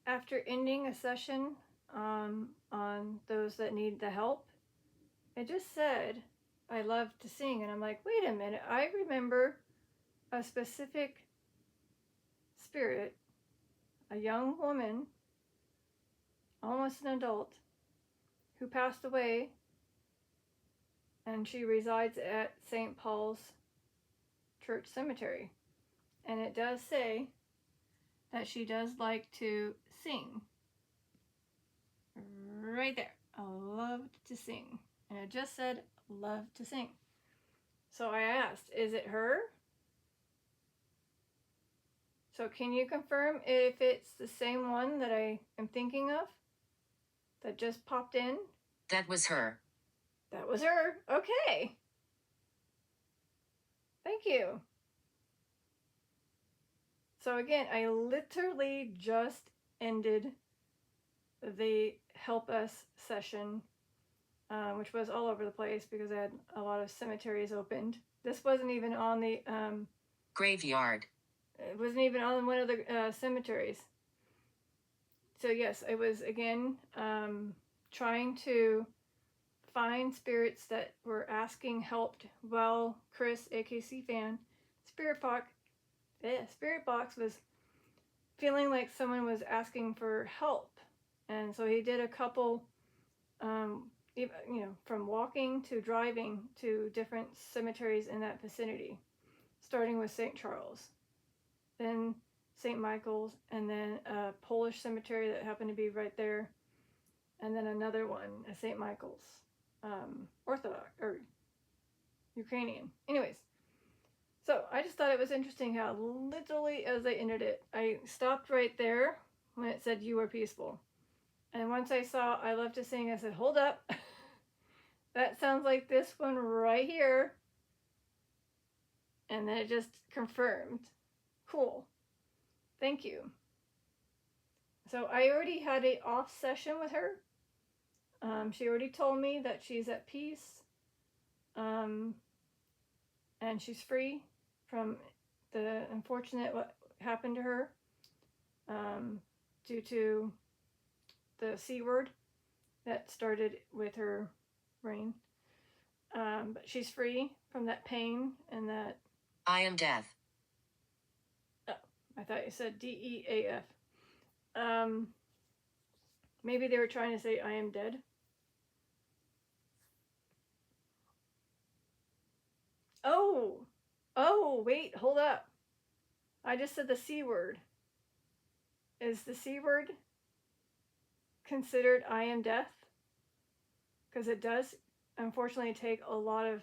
after ending a session on those that need the help, it just said, I love to sing. And I'm like, wait a minute, I remember a specific spirit, a young woman, almost an adult, who passed away, and she resides at St. Paul's Church Cemetery. And it does say that she does like to sing. Right there. I loved to sing. And it just said, love to sing. So I asked, is it her? So can you confirm if it's the same one that I am thinking of? That just popped in? That was her. That was her. Okay. Thank you. So again, I literally just ended the Help Us session, which was all over the place because I had a lot of cemeteries opened. This wasn't even on the graveyard. It wasn't even on one of the cemeteries. So yes, I was again trying to find spirits that were asking help while Chris, AKC fan, Spirit Box was feeling like someone was asking for help. And so he did a couple, from walking to driving to different cemeteries in that vicinity, starting with St. Charles, then St. Michael's, and then a Polish cemetery that happened to be right there, and then another one, a St. Michael's, Orthodox or Ukrainian. Anyways, so I just thought it was interesting how literally as I ended it, I stopped right there when it said you were peaceful. And once I saw I love to sing, I said, hold up. That sounds like this one right here. And then it just confirmed. Cool. Thank you. So I already had an off session with her. She already told me that she's at peace. And she's free from the unfortunate what happened to her due to the C word that started with her brain. But she's free from that pain and that... I am death. Oh, I thought you said DEAF. Maybe they were trying to say I am dead. Oh, wait, hold up. I just said the C word. Is the C word considered I am death? Because it does, unfortunately, take a lot of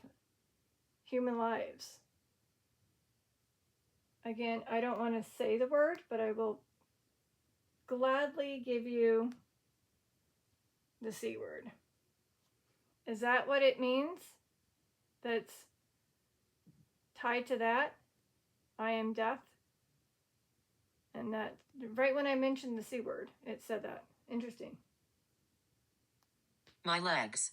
human lives. Again, I don't want to say the word, but I will gladly give you the C word. Is that what it means? That's tied to that? I am death? And that, right when I mentioned the C word, it said that. Interesting. My legs.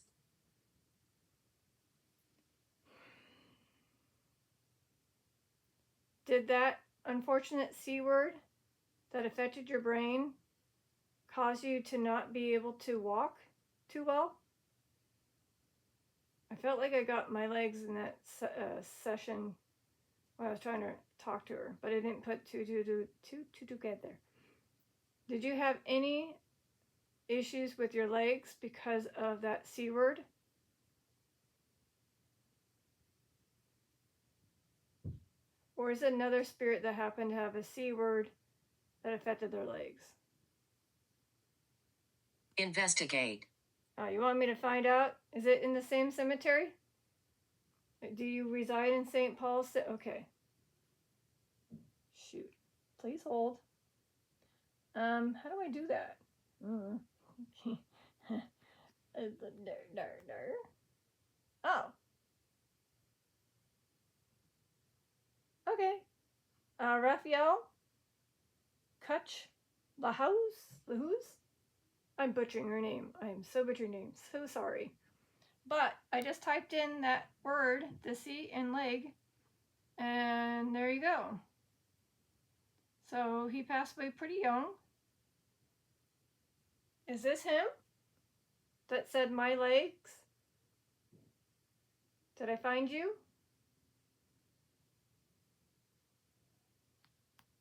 Did that unfortunate C word that affected your brain cause you to not be able to walk too well? I felt like I got my legs in that session when I was trying to talk to her, but I didn't put two together. Did you have any issues with your legs because of that C word? Or is it another spirit that happened to have a C word that affected their legs? Investigate. You want me to find out? Is it in the same cemetery? Do you reside in St. Paul's? Okay. Shoot. Please hold. How do I do that? Oh. Okay. Raphael? Kutch? Lahus? I'm butchering her name. I'm so butchering names. So sorry. But I just typed in that word, the C in leg, and there you go. So he passed away pretty young. Is this him that said my legs? Did I find you?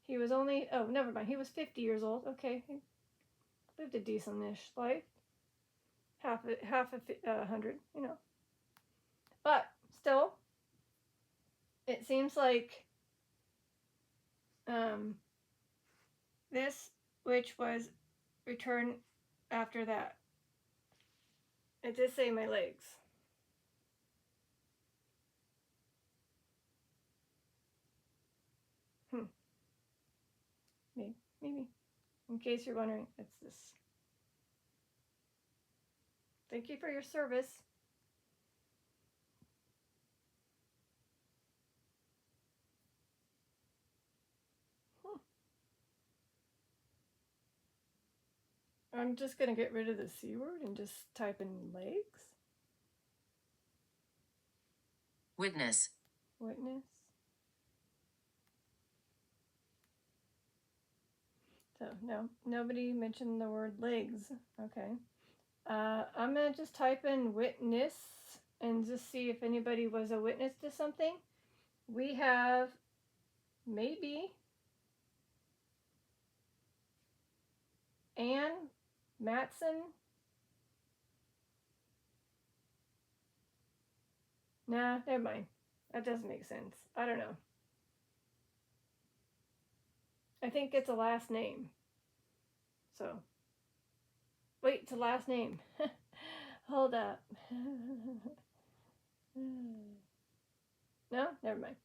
He was only, oh, never mind. He was 50 years old. Okay. He lived a decent-ish life. Half a 100, you know. But still, it seems like this witch was returned after that. It did say my legs. Maybe. In case you're wondering, it's this. Thank you for your service. I'm just going to get rid of the C word and just type in legs. Witness. Witness. So, no, nobody mentioned the word legs. Okay. I'm going to just type in witness and just see if anybody was a witness to something. We have maybe Ann Matson. Nah, never mind. That doesn't make sense. I don't know. I think it's a last name. So, wait, it's a last name. Hold up. No, never mind.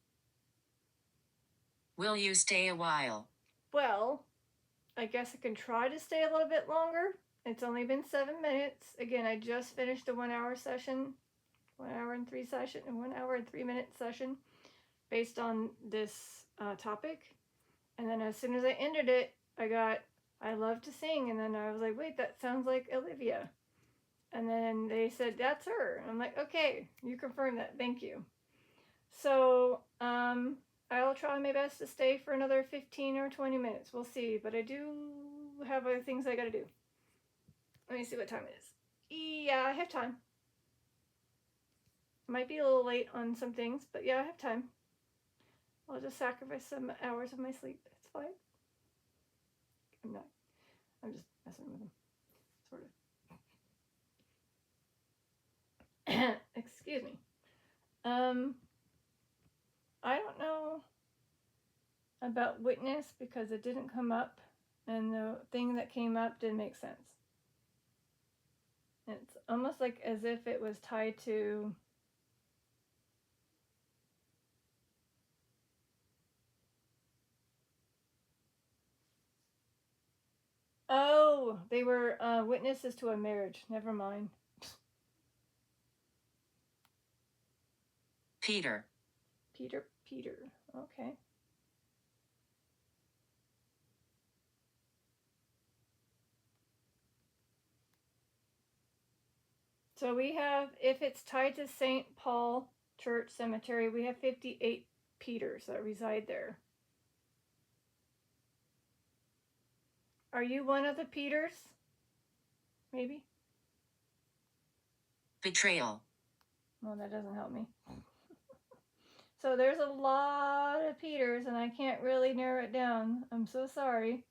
Will you stay a while? Well, I guess I can try to stay a little bit longer. It's only been 7 minutes. Again, I just finished a 1 hour session, 1 hour and 3 session, and 1 hour and 3 minute session based on this topic. And then as soon as I ended it, I love to sing. And then I was like, wait, that sounds like Olivia. And then they said, that's her. And I'm like, okay, you confirmed that. Thank you. So, I'll try my best to stay for another 15 or 20 minutes. We'll see. But I do have other things I gotta do. Let me see what time it is. Yeah, I have time. Might be a little late on some things, but yeah, I have time. I'll just sacrifice some hours of my sleep. It's fine. I'm not. I'm just messing with them. Sort of. Excuse me. I don't know about witness because it didn't come up, and the thing that came up didn't make sense. It's almost like as if it was tied to oh, they were witnesses to a marriage. Never mind. Peter. Peter. Okay. So we have, if it's tied to St. Paul Church Cemetery, we have 58 Peters that reside there. Are you one of the Peters? Maybe? Betrayal. Well, that doesn't help me. So there's a lot of Peters, and I can't really narrow it down. I'm so sorry.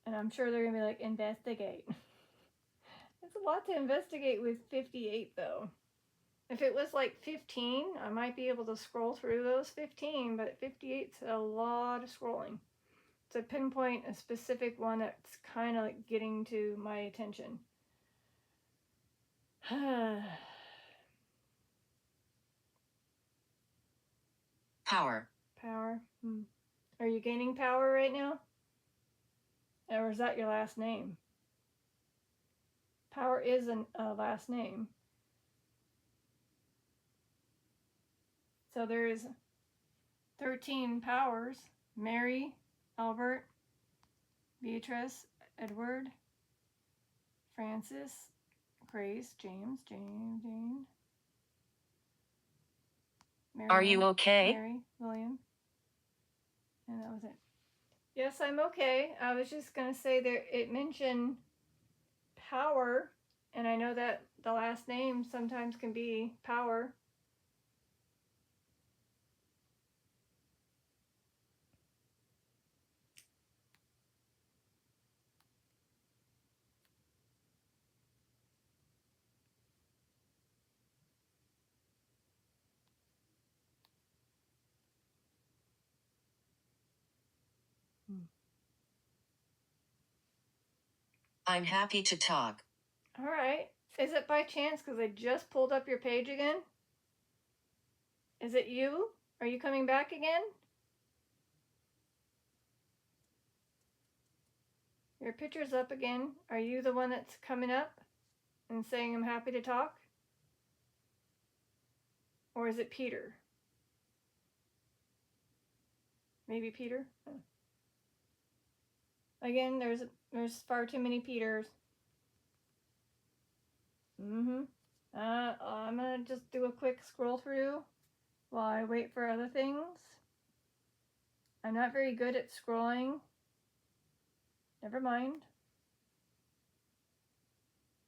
And I'm sure they're going to be like, investigate. It's a lot to investigate with 58, though. If it was like 15, I might be able to scroll through those 15, but 58's a lot of scrolling. To pinpoint a specific one that's kind of like getting to my attention. Power. Power. Are you gaining power right now? Or is that your last name? Power is a last name. So there's 13 powers. Mary, Albert, Beatrice, Edward, Francis, Grace, James, Jane. Mary, Are you okay? Mary, William. And that was it. Yes, I'm okay. I was just going to say there, it mentioned Power, and I know that the last name sometimes can be Power. I'm happy to talk. All right. Is it by chance because I just pulled up your page again? Is it you? Are you coming back again? Your picture's up again. Are you the one that's coming up and saying I'm happy to talk? Or is it Peter? Maybe Peter? Again, there's far too many Peters. I'm gonna just do a quick scroll through while I wait for other things. I'm not very good at scrolling. Never mind.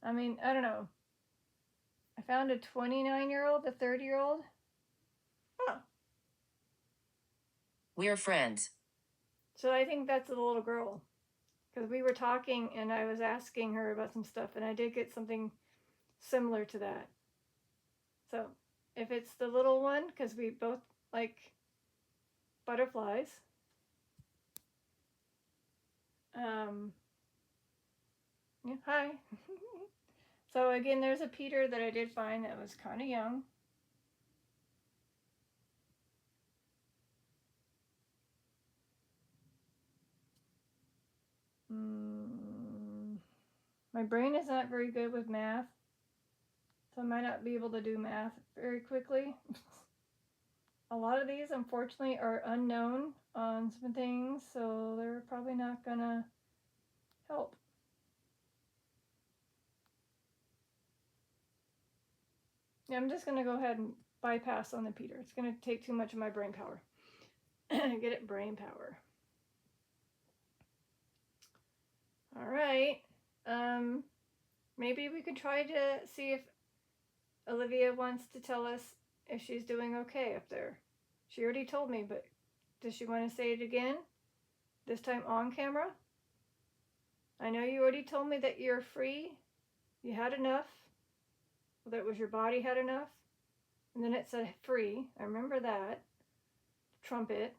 I mean, I don't know. I found a 29-year-old, a 30-year-old. Oh. We're friends. So I think that's the little girl. Because we were talking and I was asking her about some stuff and I did get something similar to that. So if it's the little one, because we both like butterflies. Yeah, hi. So again, there's a Peter that I did find that was kind of young. My brain is not very good with math, so I might not be able to do math very quickly. A lot of these, unfortunately, are unknown on some things, so they're probably not gonna help. Yeah, I'm just gonna go ahead and bypass on the Peter. It's gonna take too much of my brain power. Get it, brain power. All right. Maybe we could try to see if Olivia wants to tell us if she's doing okay up there. She already told me, but does she want to say it again? This time on camera? I know you already told me that you're free. You had enough. That it was your body had enough. And then it said free. I remember that. Trumpet.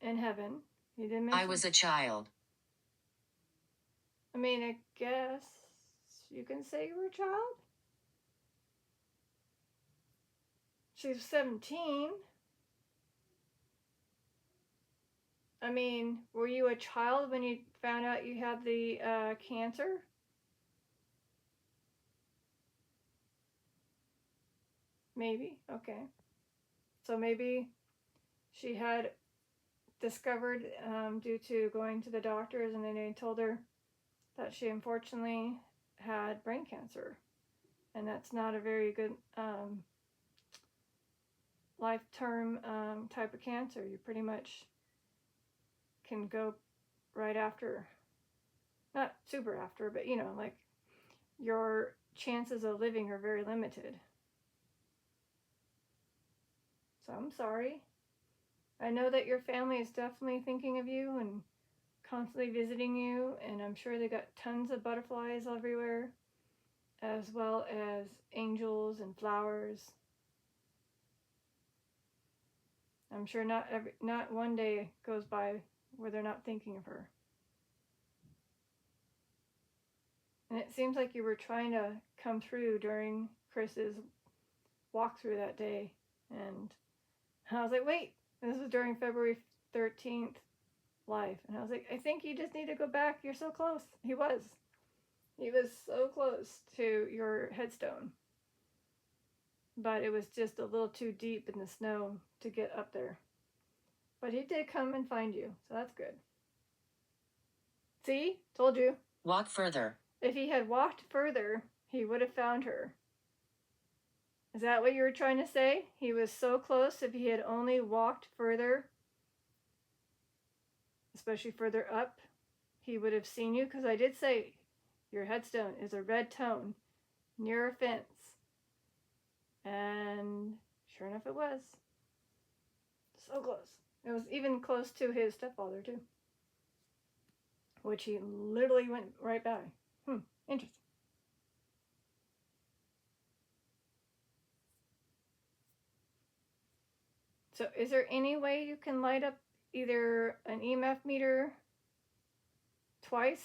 In heaven. You didn't mention. I was a child. I mean, I guess you can say you were a child. She's 17. I mean, were you a child when you found out you had the cancer? Maybe. Okay. So maybe she had discovered due to going to the doctors and then they told her that she unfortunately had brain cancer. And that's not a very good life-term type of cancer. You pretty much can go right after, not super after, but you know, like your chances of living are very limited. So I'm sorry. I know that your family is definitely thinking of you and constantly visiting you, and I'm sure they got tons of butterflies everywhere, as well as angels and flowers. I'm sure not one day goes by where they're not thinking of her. And it seems like you were trying to come through during Chris's walkthrough that day, and I was like, wait, this was during February 13th live, and I was like, I think you just need to go back. You're so close. He was so close to your headstone, but it was just a little too deep in the snow to get up there. But he did come and find you, so that's good. See? Told you. Walk further. If he had walked further, he would have found her. Is that what you were trying to say? He was so close. If he had only walked further, especially further up, he would have seen you. Because I did say your headstone is a red tone near a fence. And sure enough, it was. So close. It was even close to his stepfather, too. Which he literally went right by. Interesting. So is there any way you can light up either an EMF meter twice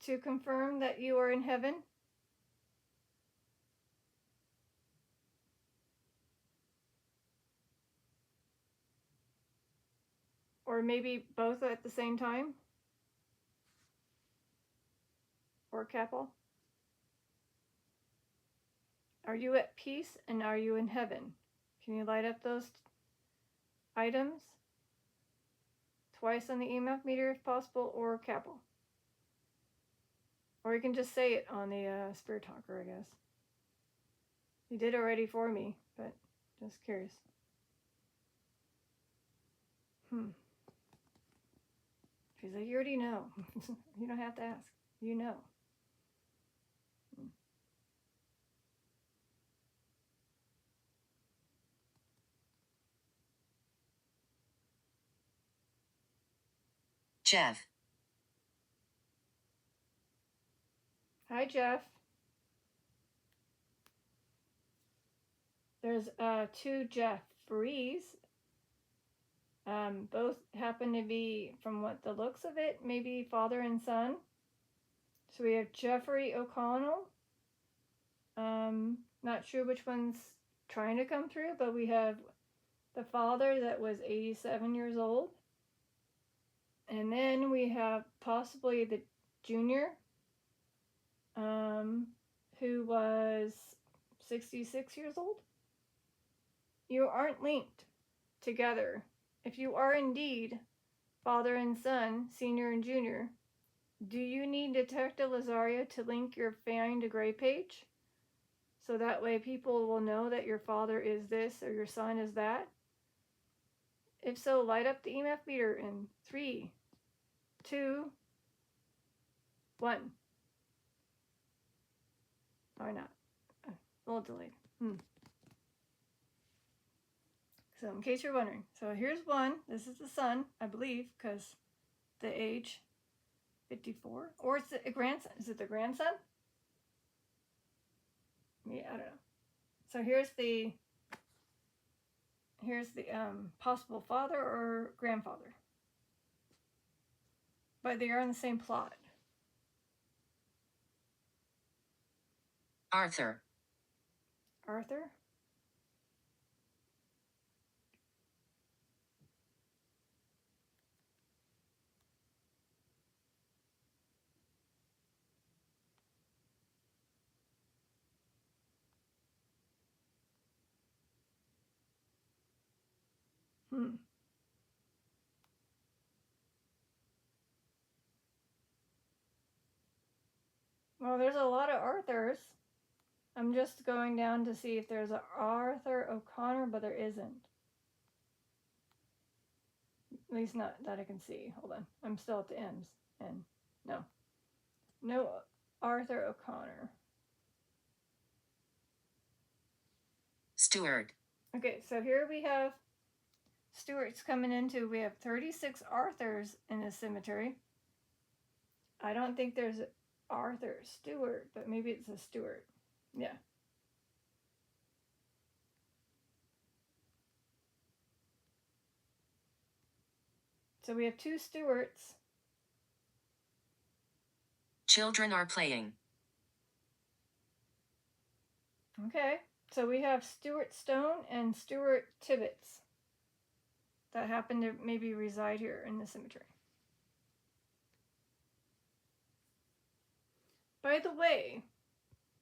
to confirm that you are in heaven? Or maybe both at the same time? Or capital? Are you at peace and are you in heaven? Can you light up those items twice on the EMF meter if possible, or capital? Or you can just say it on the Spirit Talker, I guess. You did already for me, but just curious. She's like, you already know. You don't have to ask. You know. Jeff. Hi, Jeff. There's two Jeffreys. Both happen to be, from what the looks of it, maybe father and son. So we have Jeffrey O'Connell. Not sure which one's trying to come through, but we have the father that was 87 years old. And then we have possibly the junior, who was 66 years old. You aren't linked together. If you are indeed father and son, senior and junior, do you need Detective Lazaria to link your Find a Gray page? So that way people will know that your father is this or your son is that? If so, light up the EMF meter in 3, 2, 1. Or not. A little delayed. So in case you're wondering. So here's one. This is the son, I believe, because the age 54. Or it's a grandson. Is it the grandson? Yeah, I don't know. So here's the possible father or grandfather. But they are in the same plot. Arthur. Arthur? Well, there's a lot of Arthurs. I'm just going down to see if there's an Arthur O'Connor, but there isn't. At least not that I can see. Hold on. I'm still at the M's. And no. No Arthur O'Connor. Stewart. Okay, so here we have Stewart's coming into. We have 36 Arthurs in this cemetery. I don't think there's Arthur Stewart, but maybe it's a Stewart. Yeah. So we have 2 Stewarts. Children are playing. Okay. So we have Stewart Stone and Stewart Tibbetts that happen to maybe reside here in the cemetery. By the way,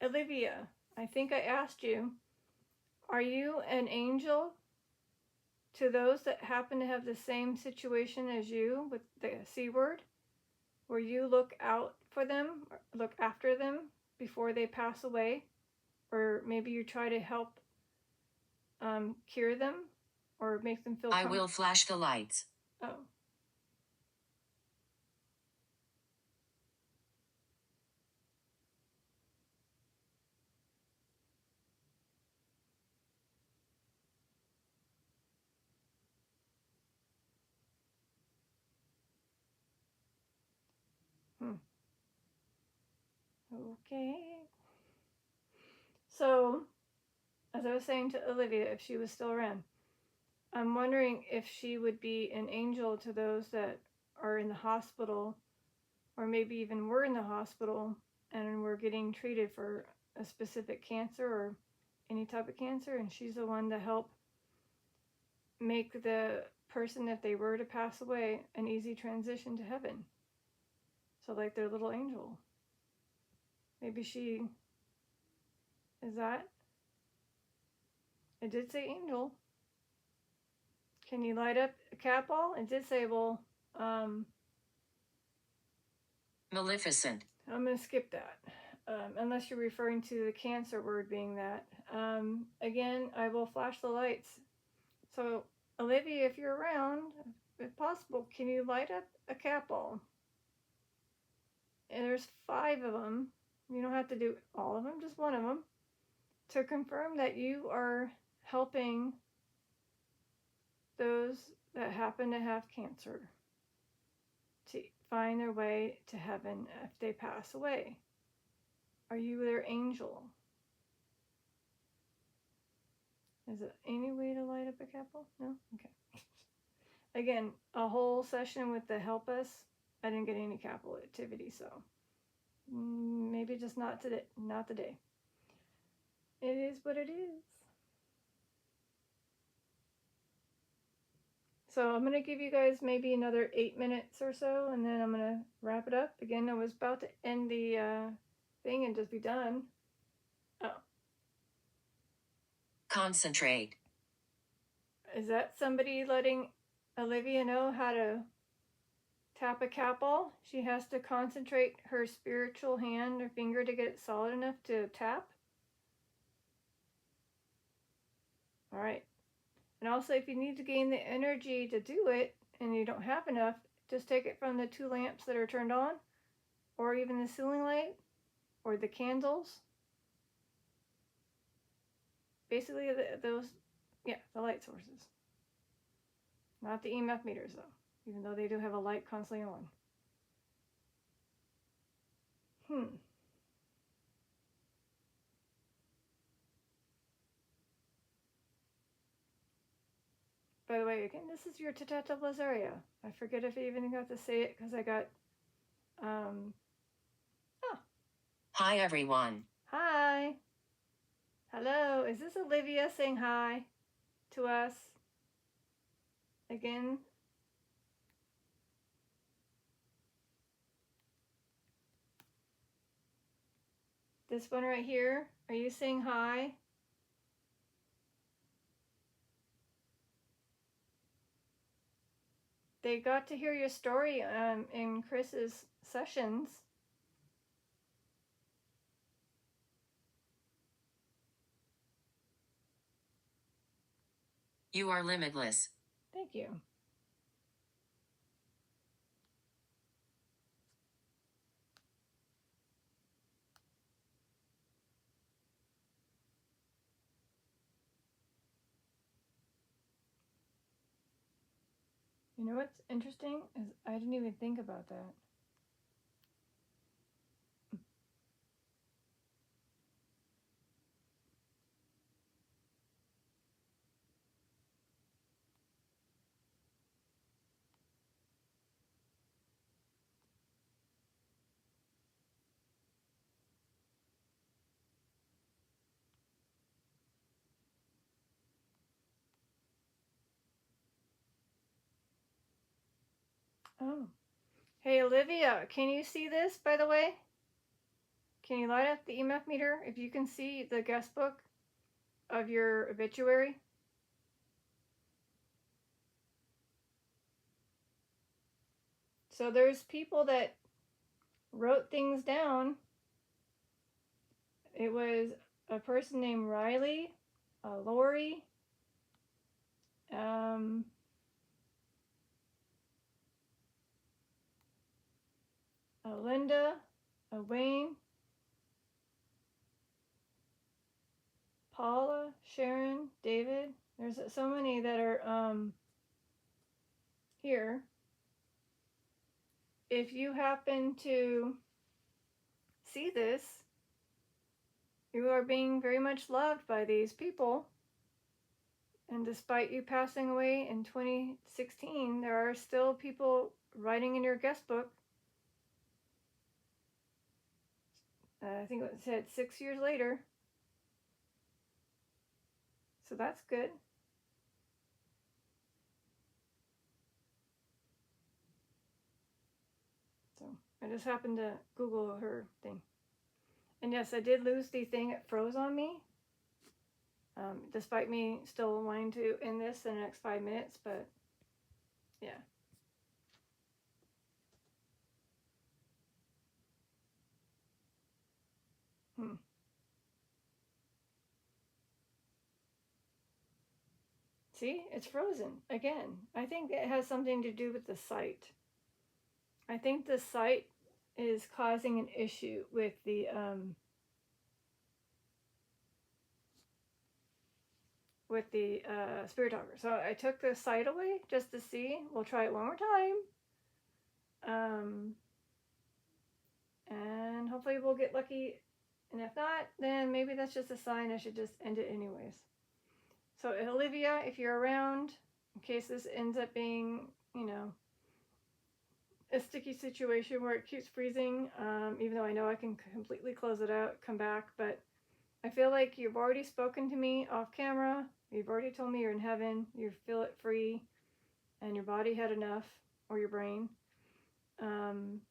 Olivia, I think I asked you, are you an angel to those that happen to have the same situation as you with the C word, where you look out for them, look after them before they pass away, or maybe you try to help cure them or make them feel I will flash the lights. Oh. Okay. So, as I was saying to Olivia, if she was still around, I'm wondering if she would be an angel to those that are in the hospital, or maybe even we're in the hospital and we're getting treated for a specific cancer or any type of cancer, and she's the one to help make the person, if they were to pass away, an easy transition to heaven. So, like their little angel. Maybe she is that. It did say angel. Can you light up a cat ball? It did say, well, Maleficent. I'm going to skip that. Unless you're referring to the cancer word being that. Again, I will flash the lights. So, Olivia, if you're around, if possible, can you light up a cat ball? And there's 5 of them. You don't have to do all of them, just one of them. To confirm that you are helping those that happen to have cancer to find their way to heaven if they pass away. Are you their angel? Is there any way to light up a cat ball? No? Okay. Again, a whole session with the help us. I didn't get any capital activity, so maybe just not today. Not today. It is what it is. So I'm going to give you guys maybe another 8 minutes or so, and then I'm going to wrap it up. Again, I was about to end the thing and just be done. Oh. Concentrate. Is that somebody letting Olivia know how to tap a cat ball? She has to concentrate her spiritual hand or finger to get it solid enough to tap? All right. And also, if you need to gain the energy to do it and you don't have enough, just take it from the 2 lamps that are turned on, or even the ceiling light, or the candles. Basically, the light sources. Not the EMF meters, though, even though they do have a light constantly on. By the way, again, this is your Tatata Blazaria. I forget if I even got to say it because I got, Hi, everyone. Hi. Hello. Is this Olivia saying hi to us? Again? This one right here. Are you saying hi? They got to hear your story in Chris's sessions. You are limitless. Thank you. You know what's interesting is I didn't even think about that. Oh. Hey, Olivia, can you see this, by the way? Can you light up the EMF meter if you can see the guest book of your obituary? So there's people that wrote things down. It was a person named Riley, Lori, Linda, Wayne, Paula, Sharon, David. There's so many that are here. If you happen to see this, you are being very much loved by these people. And despite you passing away in 2016, there are still people writing in your guest book. I think it said 6 years later. So that's good. So I just happened to Google her thing. And yes, I did lose the thing. It froze on me. Despite me still wanting to end this in the next 5 minutes, but yeah. See, it's frozen again. I think it has something to do with the site. I think the site is causing an issue with the Spirit Talker. So I took the site away just to see. We'll try it one more time. And hopefully we'll get lucky. And if not, then maybe that's just a sign I should just end it anyways. So Olivia, if you're around, in case this ends up being, a sticky situation where it keeps freezing, even though I know I can completely close it out, come back, but I feel like you've already spoken to me off camera. You've already told me you're in heaven. You feel it free, and your body had enough, or your brain. And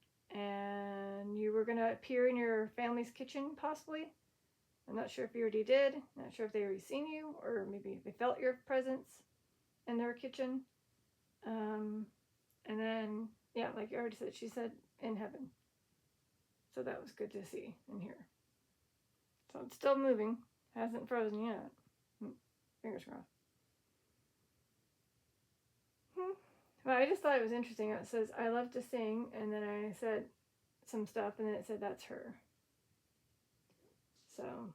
you were going to appear in your family's kitchen, possibly. I'm not sure if you already did. Not sure if they already seen you, or maybe they felt your presence in their kitchen. And then, yeah, like you already said, she said in heaven. So that was good to see and hear. So it's still moving. Hasn't frozen yet. Fingers crossed. But I just thought it was interesting. It says, I love to sing. And then I said some stuff. And then it said, that's her. So,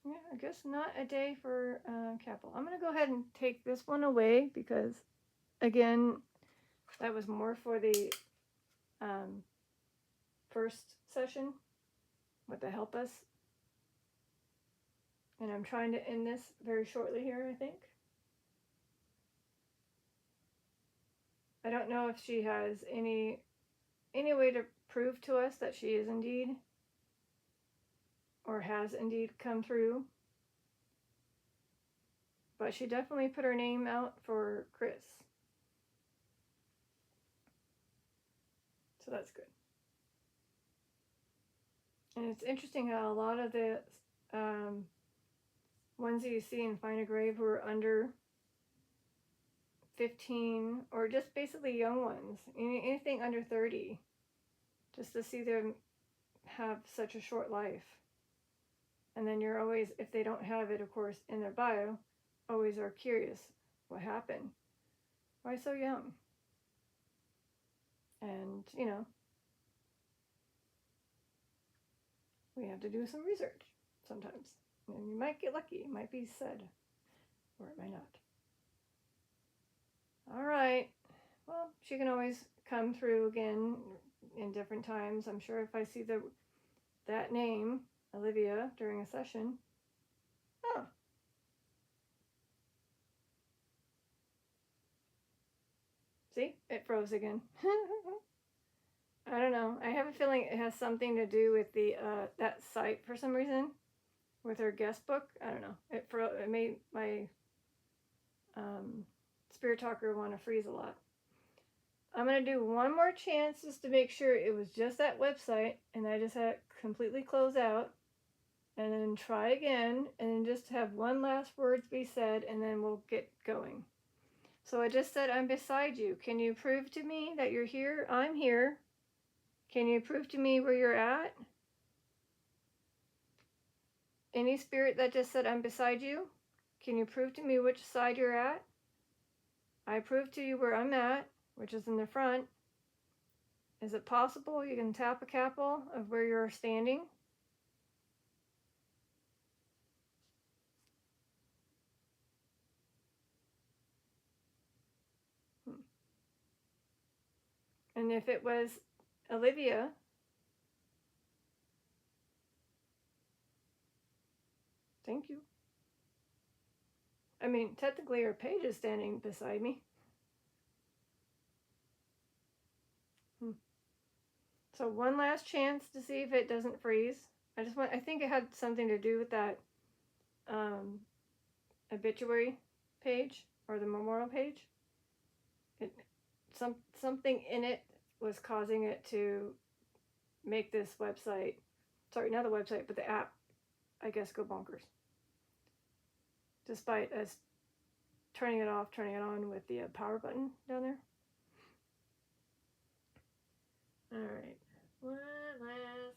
yeah, I guess not a day for Capel. I'm going to go ahead and take this one away because, again, that was more for the first session with the help us. And I'm trying to end this very shortly here, I think. I don't know if she has any way to prove to us that she is indeed or has indeed come through. But she definitely put her name out for Chris. So that's good. And it's interesting how a lot of the ones that you see in Find a Grave who are under 15 or just basically young ones, anything under 30, just to see them have such a short life. And then you're always, if they don't have it, of course, in their bio, always are curious, what happened? Why so young? And, we have to do some research sometimes. And you might get lucky. It might be said, or it might not. All right. Well, she can always come through again in different times. I'm sure if I see that name, Olivia, during a session. Oh. See? It froze again. I don't know. I have a feeling it has something to do with the that site for some reason. With her guest book. I don't know. It made my Spirit Talker want to freeze a lot. I'm going to do one more chance just to make sure it was just that website and I just had it completely close out. And then try again and then just have one last words be said and then we'll get going. So I just said, I'm beside you. Can you prove to me that you're here? I'm here. Can you prove to me where you're at? Any spirit that just said, I'm beside you, can you prove to me which side you're at? I prove to you where I'm at, which is in the front. Is it possible you can tap a capital of where you're standing? And if it was Olivia, thank you. I mean, technically her page is standing beside me. So one last chance to see if it doesn't freeze. I think it had something to do with that obituary page or the memorial page. Something in it was causing it to make this website, sorry, not the website, but the app, I guess, go bonkers. Despite us turning it off, turning it on with the power button down there. All right, one last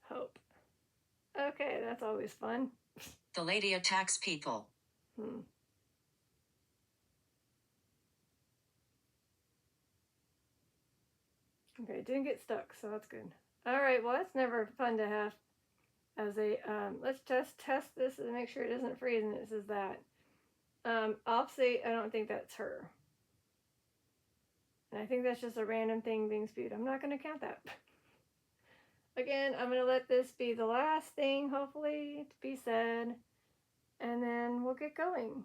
hope. Okay, that's always fun. The lady attacks people. Okay, it didn't get stuck, so that's good. All right, well, that's never fun to have as a, let's just test this and make sure it doesn't freeze, and it says that. I'll say I don't think that's her. And I think that's just a random thing being spewed. I'm not going to count that. Again, I'm going to let this be the last thing, hopefully, to be said. And then we'll get going.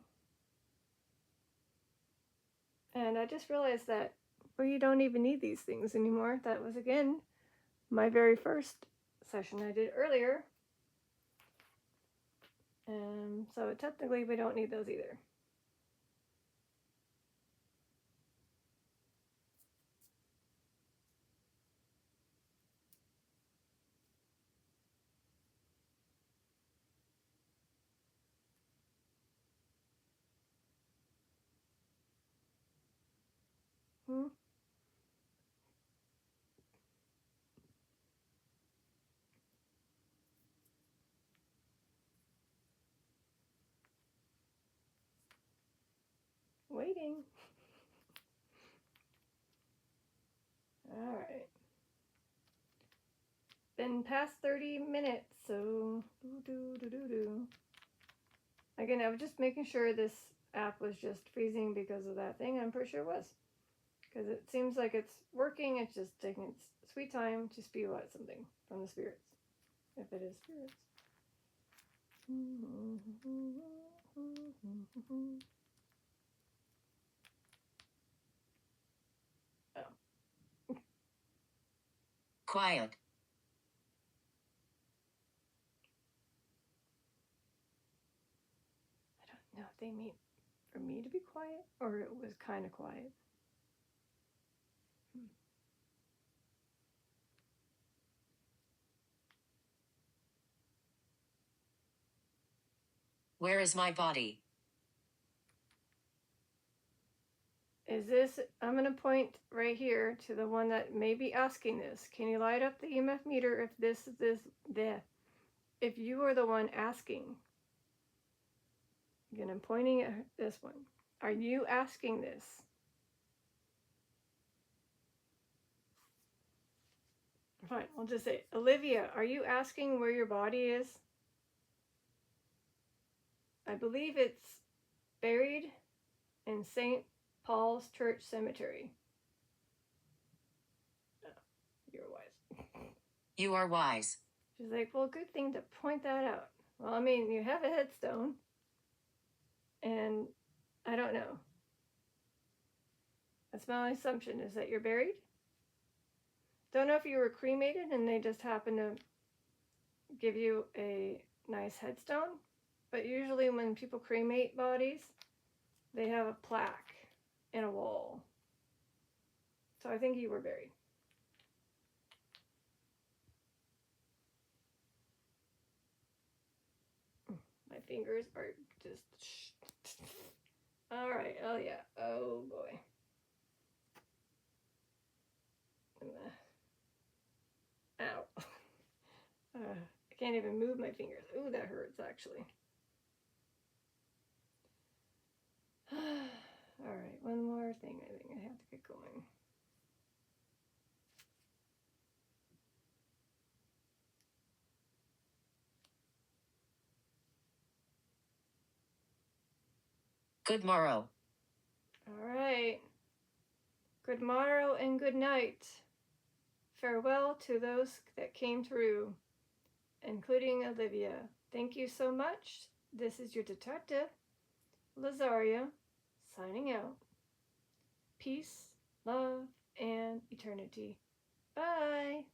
And I just realized that we don't even need these things anymore. That was, again, my very first session I did earlier. So technically we don't need those either. Waiting. All right. Been past 30 minutes, so Again, I was just making sure this app was just freezing because of that thing. I'm pretty sure it was. Because it seems like it's working, it's just taking its sweet time to spew out something from the spirits. If it is spirits. Oh. Quiet. I don't know if they mean for me to be quiet or it was kind of quiet. Where is my body? Is this, I'm going to point right here to the one that may be asking this. Can you light up the EMF meter if this is this, if you are the one asking? Again, I'm pointing at this one. Are you asking this? Fine, I'll just say, Olivia, are you asking where your body is? I believe it's buried in St. Paul's Church Cemetery. Oh, you're wise. You are wise. She's like, well, good thing to point that out. Well, I mean, you have a headstone. And I don't know. That's my only assumption, is that you're buried. Don't know if you were cremated and they just happen to give you a nice headstone. But usually when people cremate bodies, they have a plaque in a wall. So I think you were buried. My fingers are just... All right. Oh, yeah. Oh, boy. Ow. I can't even move my fingers. Ooh, that hurts, actually. All right. One more thing. I think I have to get going. Good morrow. All right. Good morrow and good night. Farewell to those that came through, including Olivia. Thank you so much. This is your detective, Lazaria, signing out. Peace, love, and eternity. Bye.